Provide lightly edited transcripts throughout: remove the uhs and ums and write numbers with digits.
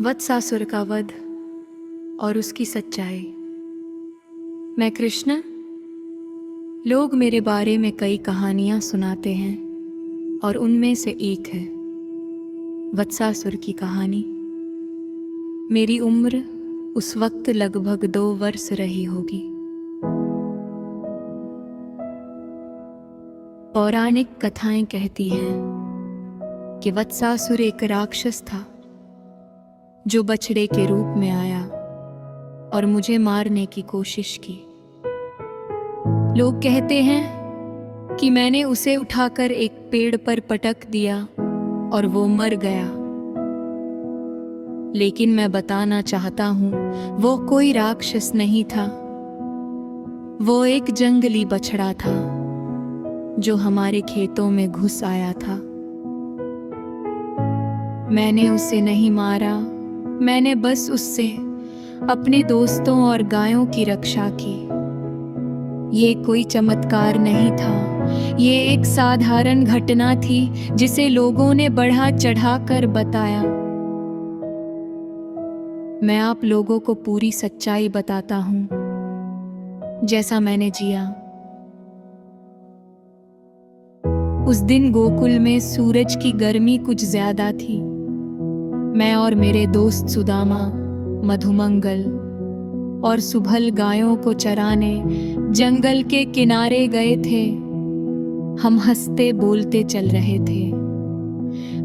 वत्सासुर का वध और उसकी सच्चाई। मैं कृष्ण। लोग मेरे बारे में कई कहानियां सुनाते हैं और उनमें से एक है वत्सासुर की कहानी। मेरी उम्र उस वक्त लगभग 2 वर्ष रही होगी। पौराणिक कथाएं कहती हैं कि वत्सासुर एक राक्षस था जो बछड़े के रूप में आया और मुझे मारने की कोशिश की। लोग कहते हैं कि मैंने उसे उठाकर एक पेड़ पर पटक दिया और वो मर गया। लेकिन मैं बताना चाहता हूं, वो कोई राक्षस नहीं था। वो एक जंगली बछड़ा था जो हमारे खेतों में घुस आया था। मैंने उसे नहीं मारा, मैंने बस उससे अपने दोस्तों और गायों की रक्षा की। ये कोई चमत्कार नहीं था, ये एक साधारण घटना थी जिसे लोगों ने बढ़ा चढ़ाकर बताया। मैं आप लोगों को पूरी सच्चाई बताता हूं, जैसा मैंने जिया। उस दिन गोकुल में सूरज की गर्मी कुछ ज्यादा थी। मैं और मेरे दोस्त सुदामा, मधुमंगल और सुभल गायों को चराने जंगल के किनारे गए थे। हम हंसते बोलते चल रहे थे।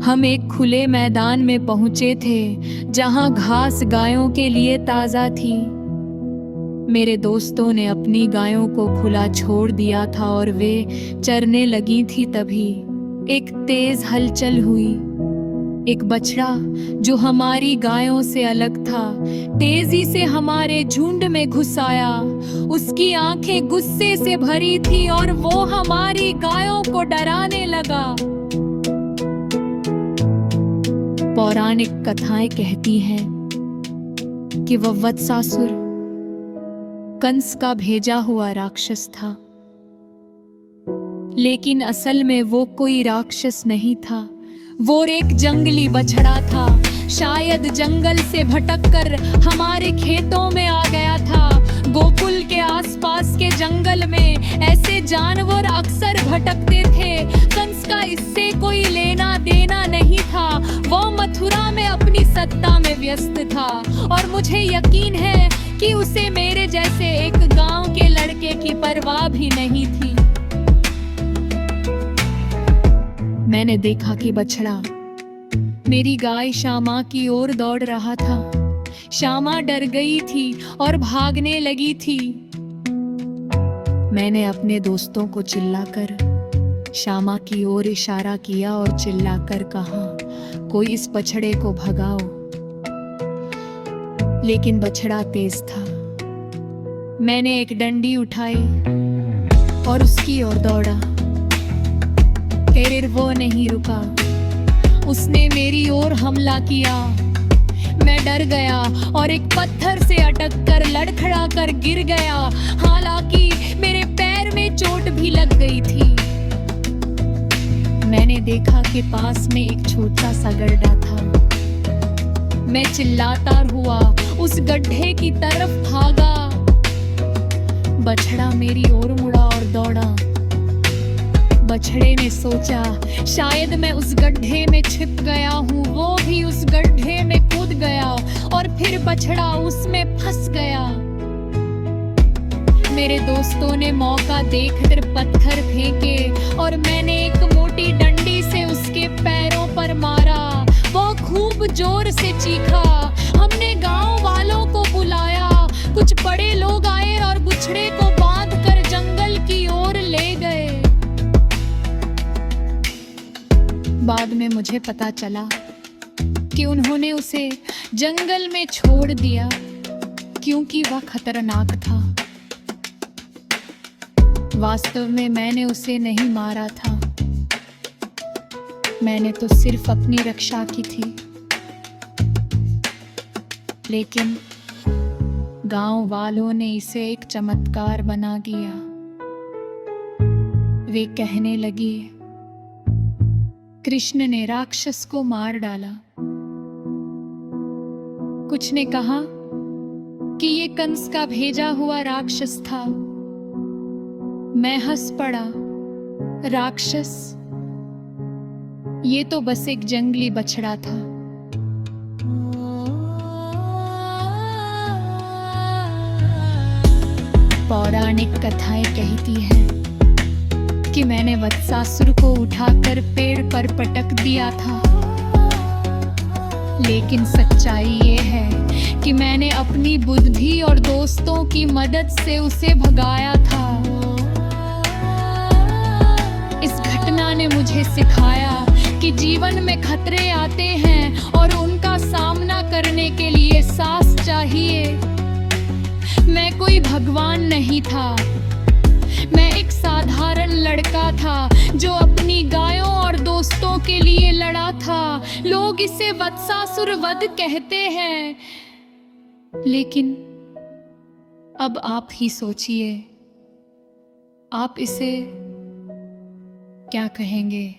हम एक खुले मैदान में पहुंचे थे जहां घास गायों के लिए ताजा थी। मेरे दोस्तों ने अपनी गायों को खुला छोड़ दिया था और वे चरने लगी थी। तभी एक तेज हलचल हुई। एक बछड़ा जो हमारी गायों से अलग था, तेजी से हमारे झुंड में घुस आया। उसकी आंखें गुस्से से भरी थी और वो हमारी गायों को डराने लगा। पौराणिक कथाएं कहती हैं कि वह वत्सासुर कंस का भेजा हुआ राक्षस था। लेकिन असल में वो कोई राक्षस नहीं था, वो एक जंगली बछड़ा था। शायद जंगल से भटककर हमारे खेतों में आ गया था। गोकुल के आसपास के जंगल में ऐसे जानवर अक्सर भटकते थे। कंस का इससे कोई लेना देना नहीं था। वो मथुरा में अपनी सत्ता में व्यस्त था और मुझे यकीन है कि उसे मेरे जैसे एक गांव के लड़के की परवाह भी नहीं थी। मैंने देखा कि बछड़ा मेरी गाय श्यामा की ओर दौड़ रहा था। श्यामा डर गई थी और भागने लगी थी। मैंने अपने दोस्तों को चिल्लाकर श्यामा की ओर इशारा किया और चिल्लाकर कहा, कोई इस बछड़े को भगाओ। लेकिन बछड़ा तेज था। मैंने एक डंडी उठाई और उसकी ओर दौड़ा। फिर वो नहीं रुका। उसने मेरी ओर हमला किया। मैं डर गया और एक पत्थर से अटककर लड़खड़ा कर गिर गया। हालांकि मेरे पैर में चोट भी लग गई थी। मैंने देखा कि पास में एक छोटा सा गड्ढा था। मैं चिल्लाता हुआ उस गड्ढे की तरफ भागा। बछड़ा मेरी ओर मुड़ा और दौड़ा। बछड़े ने सोचा शायद मैं उस गड्ढे में छिप गया हूँ। वो भी उस गड्ढे में कूद गया और फिर बछड़ा उसमें फंस गया। मेरे दोस्तों ने मौका देखकर पत्थर फेंके और मैंने एक मोटी डंडी से उसके पैरों पर मारा। वो खूब जोर से चीखा। हमने गांव वालों को बुलाया। कुछ बड़े लोग आए और बछड़े को बांधकर जंगल की ओर ले गए। बाद में मुझे पता चला कि उन्होंने उसे जंगल में छोड़ दिया क्योंकि वह खतरनाक था। वास्तव में मैंने उसे नहीं मारा था। मैंने तो सिर्फ अपनी रक्षा की थी। लेकिन गांव वालों ने इसे एक चमत्कार बना दिया। वे कहने लगी, कृष्ण ने राक्षस को मार डाला। कुछ ने कहा कि ये कंस का भेजा हुआ राक्षस था। मैं हंस पड़ा। राक्षस? ये तो बस एक जंगली बछड़ा था। पौराणिक कथाएं कहती हैं कि मैंने वत्सासुर को उठाकर पेड़ पर पटक दिया था, लेकिन सच्चाई ये है कि मैंने अपनी बुद्धि और दोस्तों की मदद से उसे भगाया था। इस घटना ने मुझे सिखाया कि जीवन में खतरे आते हैं और उनका सामना करने के लिए साहस चाहिए। मैं कोई भगवान नहीं था, मैं एक साधारण लड़का था जो अपनी गायों और दोस्तों के लिए लड़ा था। लोग इसे वत्सासुर वध कहते हैं, लेकिन अब आप ही सोचिए, आप इसे क्या कहेंगे?